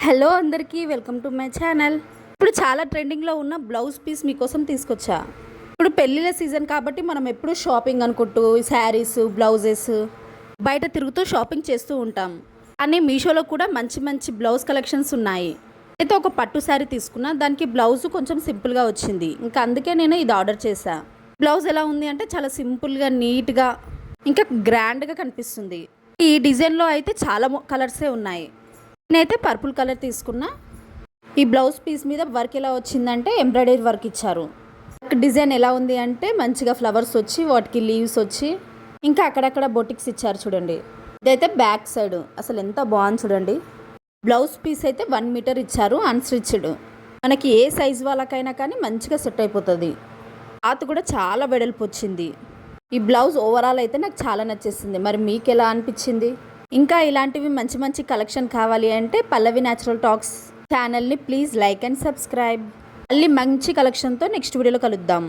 Hello అందరికీ welcome to my channel. ఇప్పుడు చాలా ట్రెండింగ్లో ఉన్న బ్లౌజ్ పీస్ మీకోసం తీసుకొచ్చా. ఇప్పుడు పెళ్ళిళ్ళ సీజన్ కాబట్టి మనం ఎప్పుడు షాపింగ్ అనుకుంటూ శారీస్ బ్లౌజెస్ బయట తిరుగుతూ షాపింగ్ చేస్తూ ఉంటాం. కానీ మీషోలో కూడా మంచి మంచి బ్లౌజ్ కలెక్షన్స్ ఉన్నాయి. అయితే ఒక పట్టు శారీ తీసుకున్నా, దానికి బ్లౌజ్ కొంచెం సింపుల్గా వచ్చింది. ఇంకా అందుకే నేను ఇది ఆర్డర్ చేశా. బ్లౌజ్ ఎలా ఉంది అంటే చాలా సింపుల్గా నీట్గా ఇంకా గ్రాండ్గా కనిపిస్తుంది. ఈ డిజైన్లో అయితే చాలా కలర్సే ఉన్నాయి. నేనైతే పర్పుల్ కలర్ తీసుకున్నా. ఈ బ్లౌజ్ పీస్ మీద వర్క్ ఎలా వచ్చిందంటే ఎంబ్రాయిడరీ వర్క్ ఇచ్చారు. డిజైన్ ఎలా ఉంది అంటే మంచిగా ఫ్లవర్స్ వచ్చి వాటికి లీవ్స్ వచ్చి ఇంకా అక్కడక్కడ బొటిక్స్ ఇచ్చారు చూడండి. ఇదైతే బ్యాక్ సైడ్ అసలు ఎంత బాగుంది చూడండి. బ్లౌజ్ పీస్ అయితే 1 మీటర్ ఇచ్చారు అన్స్టిచ్డ్. మనకి ఏ సైజ్ వాళ్ళకైనా కానీ మంచిగా సెట్ అయిపోతుంది. క్లాత్ కూడా చాలా వెడల్పు వచ్చింది. ఈ బ్లౌజ్ ఓవరాల్ అయితే నాకు చాలా నచ్చేసింది. మరి మీకు ఎలా అనిపించింది? ఇంకా ఇలాంటివి మంచి మంచి కలెక్షన్ కావాలి అంటే పల్లవి న్యాచురల్ టాక్స్ ఛానల్ని ప్లీజ్ లైక్ అండ్ సబ్స్క్రైబ్. మళ్ళీ మంచి కలెక్షన్తో నెక్స్ట్ వీడియోలో కలుద్దాం.